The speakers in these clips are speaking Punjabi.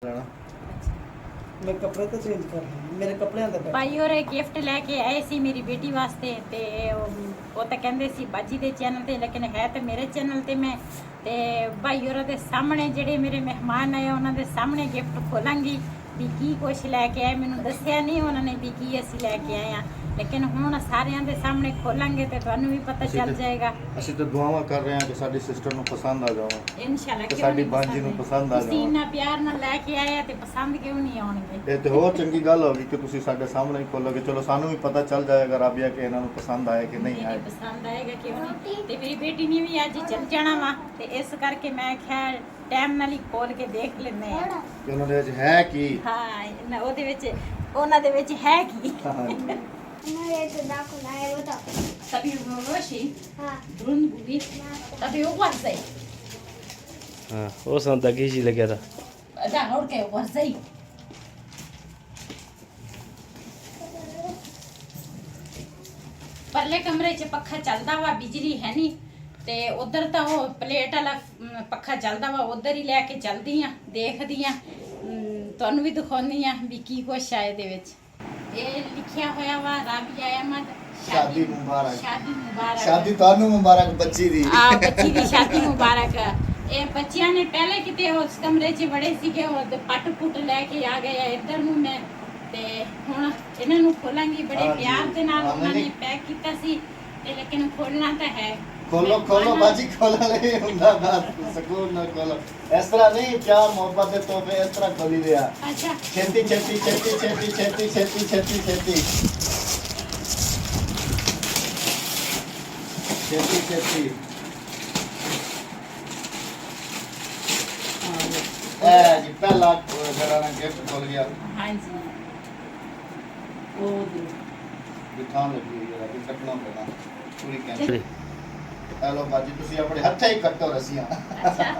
मैं कपड़े तो चेंज कर रही हूं, मेरे कपड़े अंदर ਭਾਈ ਹੋਰ ਗਿਫਟ ਲੈ ਕੇ ਆਏ ਸੀ ਮੇਰੀ ਬੇਟੀ ਵਾਸਤੇ ਤੇ ਉਹ ਤਾਂ ਕਹਿੰਦੇ ਸੀ ਬਾਜੀ ਦੇ ਚੈਨਲ ਤੇ ਲੇਕਿਨ ਹੈ ਤੇ ਮੇਰੇ ਚੈਨਲ ਤੇ ਮੈਂ ਤੇ ਭਾਈ ਹੋਰਾਂ ਦੇ ਸਾਹਮਣੇ ਜਿਹੜੇ ਮੇਰੇ ਮਹਿਮਾਨ ਆਏ ਉਹਨਾਂ ਦੇ ਸਾਹਮਣੇ ਗਿਫਟ ਖੋਲਾਂਗੀ ਵੀ ਕੀ ਕੁਛ ਲੈ ਕੇ ਆਏ ਮੈਨੂੰ ਦੱਸਿਆ ਨਹੀਂ ਉਹਨਾਂ ਨੇ ਵੀ ਕੀ ਅਸੀਂ ਲੈ ਕੇ ਆਏ ਆ ਲੇਕਿਨ ਹੁਣ ਸਾਰਿਆਂ ਦੇ ਸਾਹਮਣੇ ਖੋਲਾਂਗੇ ਤੇ ਤੁਹਾਨੂੰ ਵੀ ਪਤਾ ਚੱਲ ਜਾਏਗਾ ਅਸੀਂ ਤਾਂ ਦੁਆਵਾਂ ਕਰ ਰਹੇ ਹਾਂ ਕਿ ਸਾਡੀ ਸਿਸਟਰ ਨੂੰ ਪਸੰਦ ਆ ਜਾਵੇ ਇਨਸ਼ਾਅੱਲਾ ਕਿ ਸਾਡੀ ਬਾਂਜੀ ਨੂੰ ਪਸੰਦ ਆ ਤੁਸੀਂ ਜਾਵੇ ਇੰਨਾ ਪਿਆਰ ਨਾਲ ਲੈ ਕੇ ਆਏ ਆ ਤੇ ਪਸੰਦ ਕਿਉਂ ਨਹੀਂ ਆਉਣਗੇ ਇਹ ਤੇ ਹੋਰ ਚੰਗੀ ਗੱਲ ਹੋਗੀ ਕਿ ਤੁਸੀਂ ਸਾਡੇ ਸਾਹਮਣੇ ਹੀ ਖੋਲੋਗੇ ਚਲੋ ਸਾਨੂੰ ਵੀ ਪਤਾ ਚੱਲ ਜਾਏਗਾ ਰਾਬੀਆ ਕਿ ਇਹਨਾਂ ਨੂੰ ਪਸੰਦ ਆਇਆ ਕਿ ਨਹੀਂ ਆਇਆ ਪਸੰਦ ਆਏਗਾ ਕਿਉਂ ਨਹੀਂ ਤੇ ਮੇਰੀ ਬੇਟੀ ਨੇ ਵੀ ਅੱਜ ਚੱਲ ਜਾਣਾ ਵਾ ਤੇ ਇਸ ਕਰਕੇ ਮੈਂ ਖੈਰ ਟਾਈਮ ਨਾਲ ਹੀ ਖੋਲ ਕੇ ਦੇਖ ਲੈਂਦੇ ਆ ਕਿ ਉਹਨਾਂ ਦੇ ਵਿੱਚ ਹੈ ਕੀ ਹਾਂ ਉਹਦੇ ਵਿੱਚ ਉਹਨਾਂ ਦੇ ਵਿੱਚ ਹੈ ਕੀ Tapi Roshi, drone bubi, tapi warzai. वो संता किसी लगे था Da और के warzai. परले कमरे च पक्खा चलदा वा बिजली है नहीं ते उधर ਤਾਂ ਉਹ ਪਲੇਟ ਵਾਲਾ ਪੱਖਾ ਚੱਲਦਾ ਵਾ ਉਧਰ ਹੀ ਲੈ ਕੇ ਚਲਦੀ ਆ ਦੇਖਦੀ ਆ ਤੁਹਾਨੂੰ ਵੀ ਦਿਖਾਉਣੀ ਆ ਵੀ ਕੀ ਕੁਛ ਆ ਇਹਦੇ ਵਿੱਚ ਇਹ ਲਿਖਿਆ ਹੋਇਆ ਵਾ ਰਾਬੀਆ ਅਹਿਮਦ ਸ਼ਾਦੀ ਮੁਬਾਰਕ ਸ਼ਾਦੀ ਮੁਬਾਰਕ ਸ਼ਾਦੀ ਤੁਹਾਨੂੰ ਮੁਬਾਰਕ ਬੱਚੀ ਦੀ ਆ ਬੱਚੀ ਦੀ ਸ਼ਾਦੀ ਮੁਬਾਰਕ ਇਹ ਬੱਚਿਆਂ ਨੇ ਪਹਿਲੇ ਕਿਤੇ ਉਸ ਕਮਰੇ 'ਚ ਬੜੇ ਸੀਗੇ ਉਹ ਪੱਟ ਪੁੱਟ ਲੈ ਕੇ ਆ ਗਏ ਆ ਇੱਧਰ ਨੂੰ ਮੈਂ ਤੇ ਹੁਣ ਇਹਨਾਂ ਨੂੰ ਖੋਲਾਂਗੀ ਬੜੇ ਪਿਆਰ ਦੇ ਨਾਲ ਉਹਨਾਂ ਨੇ ਪੈਕ ਕੀਤਾ ਸੀ ਤੇ ਲੇਕਿਨ ਖੋਲਣਾ ਤਾਂ ਹੈ ਖੋਲੋ ਖੋਲੋ ਬਾਜੀ ਖੋਲੋ ਨਹੀਂ ਹੁੰਦਾ ਬਾਤ ਸਕੂਨ ਨਾਲ ਖੋਲੋ ਇਸ ਤਰ੍ਹਾਂ ਨਹੀਂ ਪਿਆਰ ਮੁਹੱਬਤ ਦੇ ਤੋਹਫੇ ਇਸ ਤਰ੍ਹਾਂ ਖੋਲੀ ਦਿਆ ਅੱਛਾ ਛੇਤੀ ਛੇਤੀ ਛੇਤੀ ਛੇਤੀ ਛੇਤੀ ਛੇਤੀ ਛੇਤੀ ਛੇਤੀ ਛੇਤੀ ਛੇਤੀ ਇਹ ਜੀ ਪਹਿਲਾ ਜਿਹੜਾ ਨਾ ਗਿਫਟ ਖੋਲ ਗਿਆ ਹਾਂਜੀ ਉਹ ਬਿਠਾਉਣ ਲੱਗੀ ਹੋਈ ਹੈ ਕਿ ਕੱਟਣਾ ਪੈਣਾ ਪੂਰੀ ਕੈਂਚੀ ਹੈਲੋ ਬਾਜੀ ਤੁਸੀਂ ਆਪਣੇ ਹੱਥਾਂ ਹੀ ਕੱਟੋ ਰਸੀਆਂ ਅੱਛਾ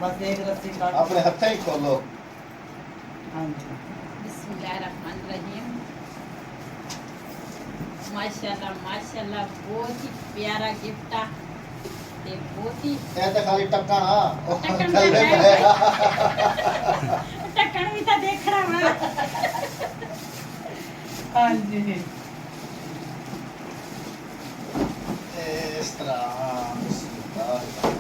बस एक रस्सी काट ਆਪਣੇ ਹੱਥਾਂ ਹੀ ਖੋਲੋ हाँ जी बिस्मिल्लाहिर्रहमानिर्रहीम माशाल्लाह बहुत ही प्यारा गिफ्ट आ ते बहुत ही ਇਹ ਤਾਂ ਖਾਲੀ ਟੱਕਾ ਨਾ ਉਹ ਟੱਕਣ ਥੱਲੇ ਤਾਂ ਪਏਗਾ। ਟੱਕਣ ਵੀ ਤਾਂ ਦੇਖਣਾ ਵਾ हाँ जी ਇਸ ਤਰ੍ਹਾਂ ਬਿਸਮਿਲ੍ਲਾਹ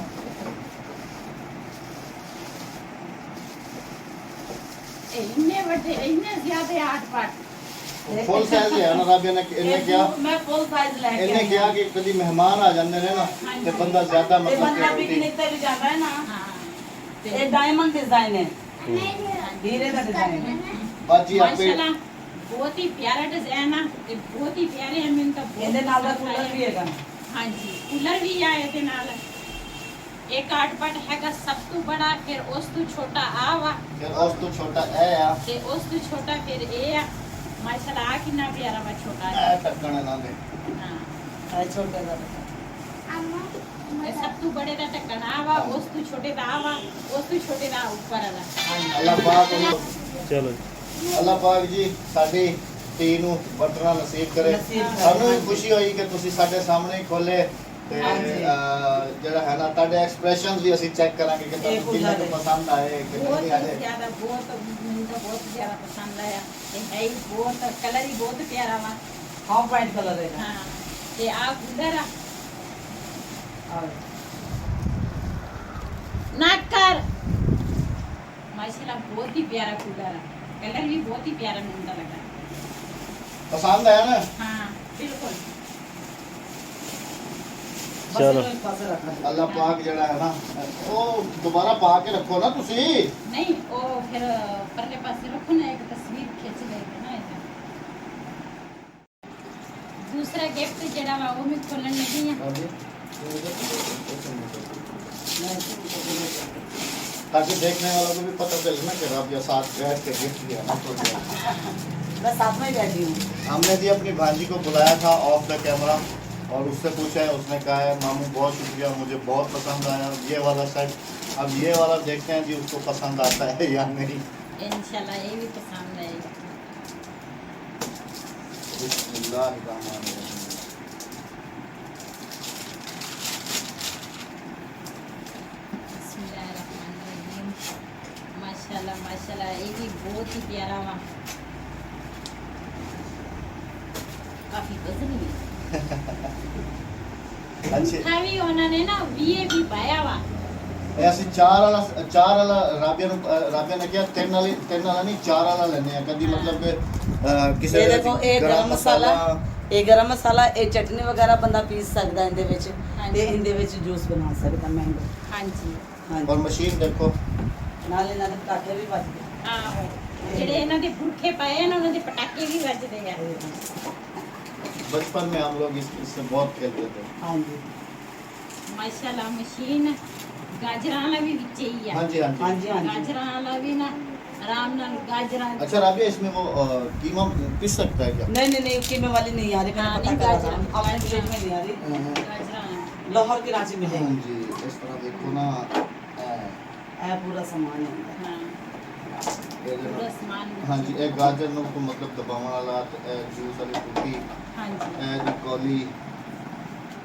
ਇੰਨੇ ਵੱਡੇ ਇੰਨੇ ਜ਼ਿਆਦਾ ਆਟ ਪਾਟ ਫੁੱਲ ਸਾਈਜ਼ ਹੈ ਨਾ ਰਾਬੀਆ ਨੇ ਇਹਨੇ ਕਿਹਾ मैं फुल साइज लेके ਇਹਨੇ ਕਿਹਾ ਕਿ ਕਦੀ ਮਹਿਮਾਨ ਆ ਜਾਂਦੇ ਨੇ ਨਾ ਤੇ ਬੰਦਾ ਜ਼ਿਆਦਾ ये ਮਤਲਬ बंदा ਕਿ पिकनिक पे भी जाता है ना ਹਾਂ ये डायमंड डिजाइन है हीरे का डिजाइन है ਬਾਜੀ ਆਪੇ ਮਾਸ਼ਾਅੱਲਾ ਬਹੁਤ ਹੀ ਪਿਆਰਾ ਡਿਜ਼ਾਈਨ ਆ ਤੇ ਬਹੁਤ ਹੀ ਪਿਆਰੇ ਆ ਮੈਨੂੰ ਤਾਂ ਬਹੁਤ ਇਹਦੇ ਨਾਲ ਦਾ ਪਸੰਦ ਕੂਲਰ ਆਇਆ। ਵੀ ਹੈਗਾ ਹਾਂਜੀ ਕੂਲਰ ਵੀ ਆ ਇਹਦੇ ਨਾਲ ਇੱਕ ਆਟਪਟ ਹੈਗਾ ਸਭ ਤੋਂ ਬੜਾ ਫਿਰ ਉਸ ਤੋਂ ਛੋਟਾ ਆ ਵਾ ਫਿਰ ਉਸ ਤੋਂ ਛੋਟਾ ਇਹ ਆ ਤੇ ਉਸ ਤੋਂ ਛੋਟਾ ਫਿਰ ਇਹ ਆ ਮਾਸ਼ਾਅੱਲਾ ਆ ਕਿੰਨਾ ਪਿਆਰਾ ਵਾ ਛੋਟਾ ਜਿਹਾ। ਇਹ ਟੱਕਣ ਇਹਨਾਂ ਦੇ ਹਾਂ है छोटे का ਇਹ ਸਭ ਤੋਂ ਬੜੇ ਦਾ ਢੱਕਣ ਆ ਵਾ ਉਸ ਤੋਂ ਛੋਟੇ ਦਾ ਆ ਵਾ ਉਸ ਤੋਂ ਛੋਟੇ ਦਾ ਉੱਪਰ ਵਾਲਾ ਅੱਲਾਹ ਪਾਕ ਉਹਨੂੰ चलो ਅੱਲਾਹ ਪਾਕ ਜੀ ਸਾਡੀ ਧੀ ਨੂੰ ਵਰਤਣਾ ਨਸੀਬ ਕਰੇ ਨਸੀਬ ਕਰੇ। ਸਾਨੂੰ ਵੀ ਖੁਸ਼ੀ ਹੋਈ ਕਿ ਤੁਸੀਂ ਸਾਡੇ ਸਾਹਮਣੇ ਹੀ ਖੋਲੇ ਤੇ ਹਾਂਜੀ। ਜਿਹੜਾ ਹੈ ਨਾ ਤੁਹਾਡੇ ਐਕਸਪ੍ਰੈਸ਼ਨਸ ਵੀ ਅਸੀਂ ਚੈੱਕ ਕਰਾਂਗੇ ਕਿ ਤੁਹਾਨੂੰ ਇਹ ਕਿੰਨਾ ਕੁ ਖੁੱਲ੍ਹਾ ਪਸੰਦ ਆਏ ਕਿ ਬਹੁਤ ਨਹੀਂ ਆਏ ਜ਼ਿਆਦਾ ਬਹੁਤ ਮੈਨੂੰ ਤਾਂ ਬਹੁਤ ਜ਼ਿਆਦਾ ਪਸੰਦ ਆਇਆ ਤੇ ਹੈ ਹੀ ਬਹੁਤ ਕਲਰ ਹੀ ਬਹੁਤ ਪਿਆਰਾ ਵਾ हाफ वाइट कलर है ਹਾਂ ਤੇ ਆ ਕੂਲਰ ਆ ना कर माशाल्लाह बहुत ही प्यारा कूलर है कलर भी बहुत ही प्यारा मुंडा लगा पसंद आया ना हाँ बिल्कुल चलो अल्लाह पाक जड़ा है ना वो दोबारा पा के रखो ना तुसी नहीं ओ फिर परले पासे रखो ना एक तस्वीर खींच लेंगे ना इधर दूसरा गिफ्ट जड़ा वा वो मैं खोलन लगी है ताकि देखने वालों को भी पता चले ना कि राबिया साथ बैठ के गिफ्ट दिया ना तो मैं साथ में ही बैठी हूँ हमने जी अपनी भांजी को बुलाया था ऑफ द कैमरा और उससे पूछा है उसने कहा है मामू बहुत शुक्रिया मुझे बहुत पसंद आया ये वाला सेट अब ये वाला देखते हैं जी उसको पसंद आता है या नहीं इंशाल्लाह ये भी पसंद आएगा बिस्मिल्लाहिर्रहमानिर्रहीम माशाल्लाह ये भी बहुत ही प्यारा वा, काफी वजनी है। अच्छे था भी उन्होंने ना वीए भी पाया वा, ऐसे चार वाला राबिया ने क्या तीन वाला नहीं चार वाला लेने हैं कभी मतलब कि किसी ये देखो एक गरम मसाला, ਇਹ ਗਰਮ ਮਸਾਲਾ, ਇਹ ਚਟਨੀ ਵਗੈਰਾ ਬੰਦਾ ਪੀਸ ਸਕਦਾ ਇਹਦੇ ਵਿੱਚ ਤੇ ਇਹਦੇ ਵਿੱਚ ਜੂਸ ਬਣਾ ਸਕਦਾ ਮੈਂਗੋ। ਹਾਂਜੀ और मशीन देखो ਨਾਲ ਇਹਨਾਂ ਦੇ ਪਟਾਕੇ ਵੀ ਵੱਜਦੇ। ਆਹੋ, ਜਿਹੜੇ ਇਹਨਾਂ ਦੇ ਪੁਰਖੇ ਪਏ ਨੇ ਉਹਨਾਂ ਦੇ ਪਟਾਕੇ ਵੀ ਵੱਜਦੇ ਆ। बचपन में हम लोग इससे बहुत खेलते थे। ਹਾਂਜੀ ਮਾਸ਼ਾਅੱਲਾ ਮਸ਼ੀਨ ਗਾਜਰਾਂ ਵਾਲਾ ਵੀ ਵਿੱਚ ਹੀ ਆ। हाँ जी हाँ जी। ਹਾਂਜੀ ਹਾਂਜੀ ਗਾਜਰਾਂ ਵਾਲਾ ਵੀ ਨਾ ਆਰਾਮ ਨਾਲ ਗਾਜਰਾਂ अच्छा राबिया इसमें वो कीमा पिस सकता है क्या? नहीं नहीं कीमे वाली नहीं आ रही, हाँ, मैंने नहीं, पता करा था गाजर- अपने गाजर। विलेज में नहीं आ रही, ਗਾਜਰਾਂ लाहौर की रांची हाँ मिलेगी। जी इस तरह देखो ना है पूरा सामान है अंदर। ਹਾਂ ये जो ਪੂਰਾ ना- ਸਮਾਨ हाँ जी एक गाजर नो को मतलब दबावन वाला जूस वाली टूटी ਹਾਂਜੀ जी कौली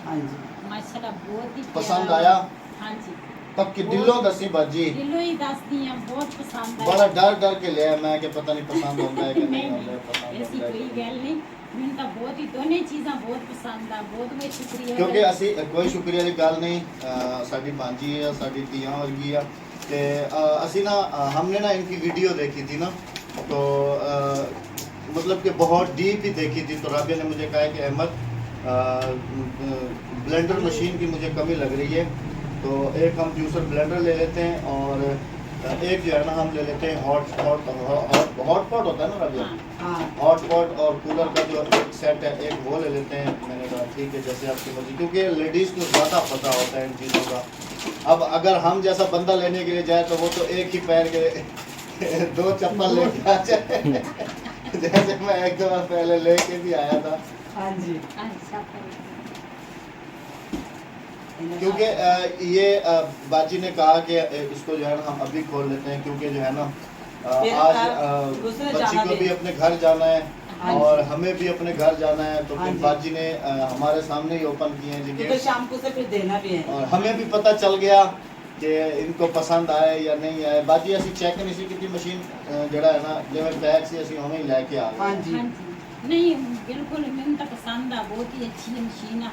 हाँ जी ਮਾਸ਼ਾਅੱਲਾ ਬਹੁਤ ਹੀ पसंद ਪਿਆਰਾ। आया ਹਾਂਜੀ तब कि दिलों दसी बाजी ਦਿਲੋਂ ਹੀ ਦੱਸਦੀ ਆ ਬਹੁਤ ਪਸੰਦ ਆਇਆ। बड़ा डर के लिया मैं कि पता नहीं पसंद होता है कि नहीं होता है पसंद ਐਸੀ होता है ਕੋਈ कि नहीं। ਗੱਲ ਨਹੀਂ, ਮੈਨੂੰ ਤਾਂ ਬਹੁਤ ਹੀ ਦੋਨੇ ਚੀਜ਼ਾਂ ਬਹੁਤ ਪਸੰਦ ਆ। ਬਹੁਤ ਬਹੁਤ ਸ਼ੁਕਰੀਆ। ਕਿਉਂਕਿ ਅਸੀਂ ਕੋਈ ਸ਼ੁਕਰੀਆ ਦੀ ਗੱਲ ਨਹੀਂ ਸਾਡੀ ਭਾਂਜੀ ਹੈ ਸਾਡੀ ਧੀਆਂ ਵਰਗੀ ਆ ਤੇ ਅਸੀਂ ਨਾ हमने ना इनकी वीडियो देखी थी ना तो मतलब कि बहुत डीप ही देखी थी तो राबिया ने मुझे कहा कि अहमद ब्लेंडर मशीन की मुझे कमी लग रही है तो एक हम जूसर ब्लेंडर ले लेते हैं और एक जो है ना हम ले लेते हैं हॉट पॉट होता है ना राबिया हाँ, हाँ हॉट पॉट और कूलर का जो एक सेट है एक वो ले लेते हैं। मैंने कहा ठीक है जैसे आपकी मर्जी क्योंकि लेडीज़ को ज़्यादा पता होता है इन चीज़ों का। अब अगर हम जैसा बंदा लेने के लिए जाए तो वो तो एक ही पैर के 2 चप्पल लेके आ जाए जैसे मैं एक दफा पहले लेके भी आया था हाँ जी। अच्छा क्योंकि ये बाजी ने कहा कि इसको जो है ना हम अभी खोल लेते हैं क्योंकि जो है ना फिर आज दूसरे बच्ची जाना को भी भी अपने घर जाना है हाँ और हमें भी अपने घर जाना है तो हाँ फिर जी। बाजी ने हमारे सामने ही ओपन किए हैं जी क्योंकि गेट शाम को से फिर देना भी है। और हमें भी पता चल गया कि इनको पसंद आए या नहीं आए बाजी असी चेक नहीं सी की मशीन जड़ा है ना जिवें पैक सी असी उवें ही लेके आ हाँ गए जी। हाँ जी नहीं बिल्कुल मैंने तो पसंद आ बहुत ही अच्छी मशीन आ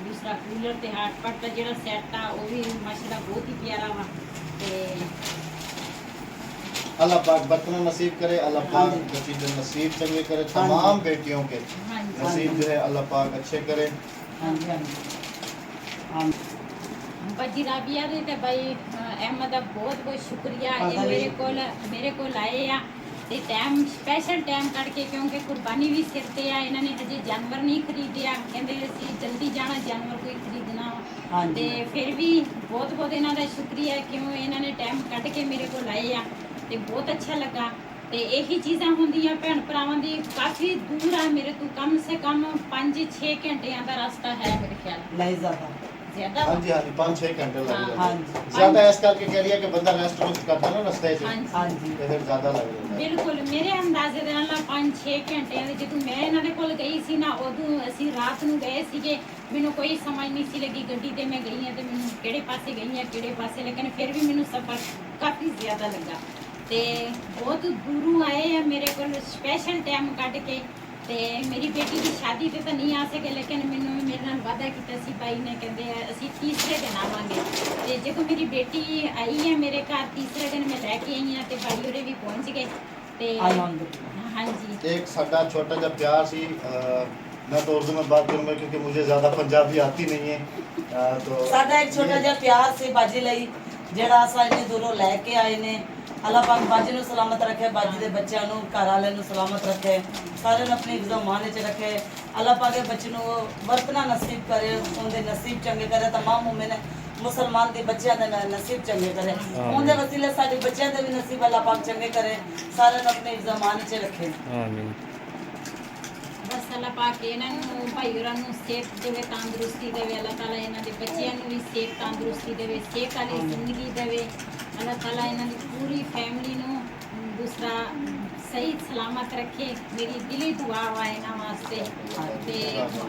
दूसरा कूलर ते हार्ट पट का जेड़ा सेट आ वो भी माशाल्लाह बहुत ही प्यारा वा ते अल्लाह पाक बरकत नसीब करे अल्लाह हाँ पाक जी। बच्ची के नसीब चंगे करे हाँ जी। तमाम बेटियों के हाँ जी नसीब जो है अल्लाह पाक अच्छे करे हाँ जी हाँ जी हाँ भाजी राबिया दे ते भाई अहमद दा बहुत बहुत शुक्रिया हाँ, ये हाँ, मेरे को आए आ ਤੇ ਟਾਈਮ ਸਪੈਸ਼ਲ ਟਾਈਮ ਕੱਢ ਕੇ ਕਿਉਂਕਿ ਕੁਰਬਾਨੀ ਵੀ ਸਿਰ ਤੇ ਆ ਇਹਨਾਂ ਨੇ ਹਜੇ ਜਾਨਵਰ ਨਹੀਂ ਖਰੀਦਿਆ ਕਹਿੰਦੇ ਅਸੀਂ ਜਲਦੀ ਜਾਣਾ ਜਾਨਵਰ ਕੋਈ ਖਰੀਦਣਾ ਵਾ। ਹਾਂਜੀ। ਤੇ ਫਿਰ ਵੀ ਬਹੁਤ ਬਹੁਤ ਇਹਨਾਂ ਦਾ ਸ਼ੁਕਰੀਆ ਕਿਉਂ ਇਹਨਾਂ ਨੇ ਟਾਈਮ ਕੱਢ ਕੇ ਮੇਰੇ ਕੋਲ ਆਏ ਆ ਤੇ ਬਹੁਤ ਅੱਛਾ ਲੱਗਾ ਤੇ ਇਹੀ ਚੀਜ਼ਾਂ ਹੁੰਦੀਆਂ ਭੈਣ ਭਰਾਵਾਂ ਦੀ ਕਾਫੀ ਦੂਰ ਆ ਮੇਰੇ ਤੋਂ ਕਮ ਸੇ ਕਮ 5-6 ਘੰਟਿਆਂ ਦਾ ਰਸਤਾ ਹੈ ਮੇਰੇ ਖਿਆਲ नहीं ज्यादा। ਜ਼ਿਆਦਾ हाँ जी हाँ जी 5-6 घंटे लग हाँ, जाते हाँ हैं जी। ज्यादा इस करके कह रही है कि बंदा रेस्ट वेस्ट करता है ना रास्ते से ਹਾਂਜੀ हाँ जी। तो फिर ज्यादा लग जाता है ਬਿਲਕੁਲ ਮੇਰੇ ਅੰਦਾਜ਼ੇ ਦੇ ਨਾਲ 5-6 ਘੰਟਿਆਂ ਦੇ ਜਦੋਂ ਮੈਂ ਇਹਨਾਂ ਦੇ ਕੋਲ ਗਈ ਸੀ ਨਾ ਉਦੋਂ ਅਸੀਂ ਰਾਤ ਨੂੰ ਗਏ ਸੀਗੇ ਮੈਨੂੰ ਕੋਈ ਸਮਝ ਨਹੀਂ ਸੀ ਲੱਗੀ ਗੱਡੀ ਤੇ ਮੈਂ ਗਈ ਹਾਂ ਤੇ ਮੈਨੂੰ ਕਿਹੜੇ ਪਾਸੇ ਗਈ ਹਾਂ ਕਿਹੜੇ ਪਾਸੇ ਲੇਕਿਨ ਫਿਰ ਵੀ ਮੈਨੂੰ ਸਫ਼ਰ ਕਾਫੀ ਜ਼ਿਆਦਾ ਲੱਗਾ ਤੇ ਬਹੁਤ ਦੂਰੋਂ ਆਏ ਆ ਮੇਰੇ ਕੋਲ ਸਪੈਸ਼ਲ ਟਾਈਮ ਕੱਢ ਕੇ ਤੇ ਮੇਰੀ ਬੇਟੀ ਦੀ ਸ਼ਾਦੀ ਤੇ ਤਾਂ ਨਹੀਂ ਆ ਸਕੇ ਲੇਕਿਨ ਮੈਨੂੰ ਮੇਰੇ ਨਾਲ ਵਾਅਦਾ ਕੀਤਾ ਸੀ ਭਾਈ ਨੇ ਕਹਿੰਦੇ ਅਸੀਂ ਤੀਸਰੇ ਦਿਨ ਆਵਾਂਗੇ ਤੇ ਜਦੋਂ ਮੇਰੀ ਬੇਟੀ ਆਈ ਹੈ ਮੇਰੇ ਘਰ ਤੀਸਰੇ ਦਿਨ ਮੈਂ ਲੈ ਕੇ ਆਈ ਹਾਂ ਤੇ ਭਾਈ ਉਹਦੇ ਵੀ ਪਹੁੰਚ ਗਏ ਤੇ अल्हम्दुलिल्लाह। ਹਾਂਜੀ एक साडा छोटा सा प्यार सी मैं तो उर्दू में बात करूंगा क्योंकि मुझे ज्यादा पंजाबी आती नहीं है तो ਸਾਡਾ ਇੱਕ ਛੋਟਾ ਜਿਹਾ ਪਿਆਰ ਸੀ ਬਾਜੀ ਲਈ ਜਿਹੜਾ ਅਸਾਂ ਇੰਨੀ ਦੂਰੋਂ ਲੈ ਕੇ ਆਏ ਨੇ। ਅੱਲਾਹ ਪਾਕ ਬਾਜੀ ਨੂੰ ਸਲਾਮਤ ਰੱਖੇ ਬਾਜੀ ਦੇ ਬੱਚਿਆਂ ਨੂੰ ਘਰ ਵਾਲਿਆਂ ਨੂੰ ਸਲਾਮਤ ਰੱਖੇ ਸਾਰਿਆਂ ਨੂੰ ਆਪਣੀ ਜ਼ਮਾਨ ਵਿੱਚ ਰੱਖੇ। ਅੱਲਾਹ ਪਾਕ ਇਹ ਬੱਚੇ ਨੂੰ ਵਰਤਣਾ ਨਸੀਬ ਕਰੇ ਉਹਦੇ ਨਸੀਬ ਚੰਗੇ ਕਰੇ तमाम ਮੁਮਿਨ ਮੁਸਲਮਾਨ ਦੇ ਬੱਚਿਆਂ ਦੇ ਨਸੀਬ ਚੰਗੇ ਕਰੇ ਉਹਦੇ ਵਸੀਲੇ ਸਾਡੇ ਬੱਚਿਆਂ ਦੇ ਵੀ ਨਸੀਬ ਅੱਲਾਹ ਪਾਕ ਚੰਗੇ ਕਰੇ ਸਾਰਿਆਂ ਨੂੰ ਆਪਣੀ ਜ਼ਮਾਨ ਵਿੱਚ ਰੱਖੇ ਆਮੀਨ ਬਸ ਅੱਲਾਹ ਪਾਕ ਇਹਨਾਂ ਨੂੰ ਭਾਈ ਹੋਰਾਂ ਨੂੰ ਸਿਹਤ ਦੇਵੇ ਤੰਦਰੁਸਤੀ ਦੇਵੇ ਅੱਲਾਹ ਤਾਲਾ ਇਹਨਾਂ ਦੇ ਬੱਚਿਆਂ ਨੂੰ ਵੀ ਸਿਹਤ ਤੰਦਰੁਸਤੀ ਦੇਵੇ ਸਿਹਤ ਵਾਲੀ ਜ਼ਿੰਦਗੀ ਦੇਵੇ ਅੱਲਾਹ ਤਾਲਾ ਇਹਨਾਂ ਦੀ ਪੂਰੀ ਫੈਮਿਲੀ ਨੂੰ दूसरा सही सलामत रखे। मेरी दिली दुआ वा इन्हां वास्ते ते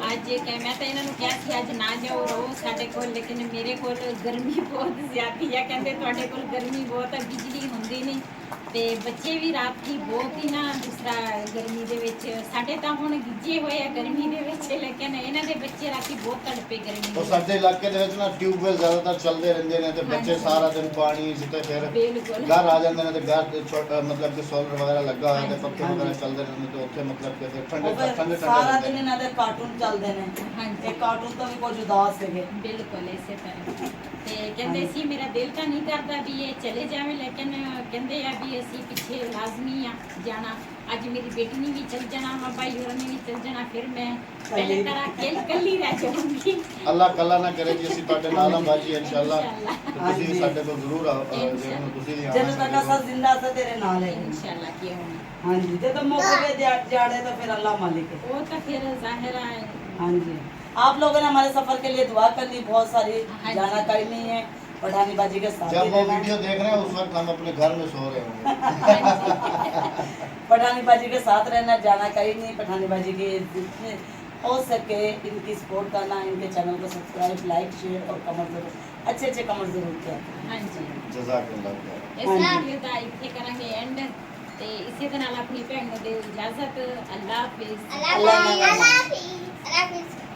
अज कह मैं तो इन्हां नूं कहा सी अज ना जाओ रहो साडे कोल, लेकिन मेरे कोल गर्मी बहुत ज़्यादा है। कहंदे तुहाडे कोल गर्मी बहुत है, बिजली हुंदी नहीं ते बच्चे भी रात की बहुत ही ना दूसरा गर्मी दे विच साडे तां हुण गिੱਜੇ होए आ गर्मी दे विच, लेकिन इन्हां दे बच्चे राती बहुत तड़पे गर्मी तो दे ਸਾਡੇ ਇਲਾਕੇ ਦੇ ਵਿੱਚ ਨਾ ਟਿਊਬਵੈਲ ਜ਼ਿਆਦਾਤਰ ਚੱਲਦੇ ਰਹਿੰਦੇ ਨੇ ਤੇ ਬੱਚੇ ਹਾਂਜੀ। ਸਾਰਾ ਦਿਨ ਪਾਣੀ ਜਿੱਤੇ ਫਿਰ ਬਿਲਕੁਲ ਘਰ ਆ ਜਾਂਦੇ ਨੇ ਤੇ ਘਰ ਤੇ ਛੋਟਾ ਮਤਲਬ ਕਿ ਸੋਲਰ ਵਗੈਰਾ ਲੱਗਾ ਹੋਇਆ ਤੇ ਹਾਂਜੀ। ਪੱਖੇ ਵਗੈਰਾ ਚੱਲਦੇ ਰਹਿੰਦੇ ਤੇ ਉੱਥੇ ਮਤਲਬ ਕਿ ਫਿਰ ਠੰਡੇ ਉਹ ਫਿਰ ਠੰਡੇ ਸਾਰਾ ਠੰਡੇ ਦਿਨ ਇਹਨਾਂ ਦੇ ਕਾਰਟੂਨ ਚੱਲਦੇ ਨੇ। ਹਾਂਜੀ। ਇਹ ਕਾਰਟੂਨ ਤੋਂ ਵੀ ਕੁਝ ਉਦਾਸ ਸੀਗੇ। ਬਿਲਕੁਲ ਇਸੇ ਤਰ੍ਹਾਂ ਤੇ ਕਹਿੰਦੇ ਸੀ ਮੇਰਾ ਦਿਲ ਤਾਂ ਨਹੀਂ ਕਰਦਾ ਵੀ ਇਹ ਚਲੇ ਜਾਵੇ, ਲੇਕਿਨ ਕਹਿੰਦੇ ਆ ਵੀ ਅਸੀਂ ਪਿੱਛੇ ਲਾਜ਼ਮੀ ਆ ਜਾਣਾ। ਅੱਜ ਮੇਰੀ ਬੇਟੀ ਨੇ ਵੀ ਚਲ ਜਾਣਾ, ਮਾਂ ਭਾਈ ਹੋਰਾਂ ਨੇ ਵੀ ਚਲ ਜਾਣਾ, ਫਿਰ ਮੈਂ ਪਹਿਲੇ ਤਰ੍ਹਾਂ ਕੱਲੀ ਰਹਿ ਜਾਵਾਂਗੀ। ਅੱਲਾਹ ਕੱਲਾ ਨਾ ਕਰੇ ਜੀ, ਅਸੀਂ ਤੁਹਾਡੇ ਨਾਲ ਹਾਂ ਬਾਜੀ ਇਨਸ਼ਾਅੱਲਾ। ਇਨਸ਼ਾਅੱਲਾ। ਤੇ ਤੁਸੀਂ ਵੀ ਸਾਡੇ ਕੋਲ ਜ਼ਰੂਰ ਆਓ, ਜਦੋਂ ਤੁਸੀਂ ਵੀ ਜਦੋਂ ਤੱਕ ਆਉਣਾ ਅਸਾਂ ਜ਼ਿੰਦਾ ਸੇ ਤੇਰੇ ਨਾਲ ਹੈ। ਇਨਸ਼ਾਅੱਲਾ ਕਿਉਂ ਨਹੀਂ। ਹਾਂਜੀ, ਜਦੋਂ ਮੌਕੇ पे जाड़े तो फिर अल्लाह मालिक है। ਉਹ ਤਾਂ ਫਿਰ ਜ਼ਾਹਿਰ ਹੈ। हाँ जी, आप लोगों ने हमारे सफर के लिए दुआ करनी, बहुत सारी हाँ जी। जानकारी नहीं है। पठानी बाजी के साथ जब ही वो रहना। वीडियो देख रहे हैं उस वक्त हम अपने घर में सो रहे होंगे। पठानी बाजी के साथ रहना, जानकारी नहीं। पठानी बाजी के जितने हो सके इनकी सपोर्ट करना, इनके चैनल को सब्सक्राइब, लाइक, शेयर और कमेंट जरूर, अच्छे कमेंट जरूर किया करें। ਹਾਂਜੀ जज़ाकल्लाह खैर। ਇਸ ਹਾਂਜੀ। ਵੀਡੀਓ ਦਾ ਇੱਥੇ ਕਰਾਂਗੇ ਐਂਡ ਤੇ ਇਸੇ ਦੇ ਨਾਲ ਆਪਣੀ ਭੈਣ ਨੂੰ ਦਿਓ ਇਜਾਜ਼ਤ। ਅੱਲਾਹ ਹਾਫਿਜ਼। अल्लाह Allah Hafiz.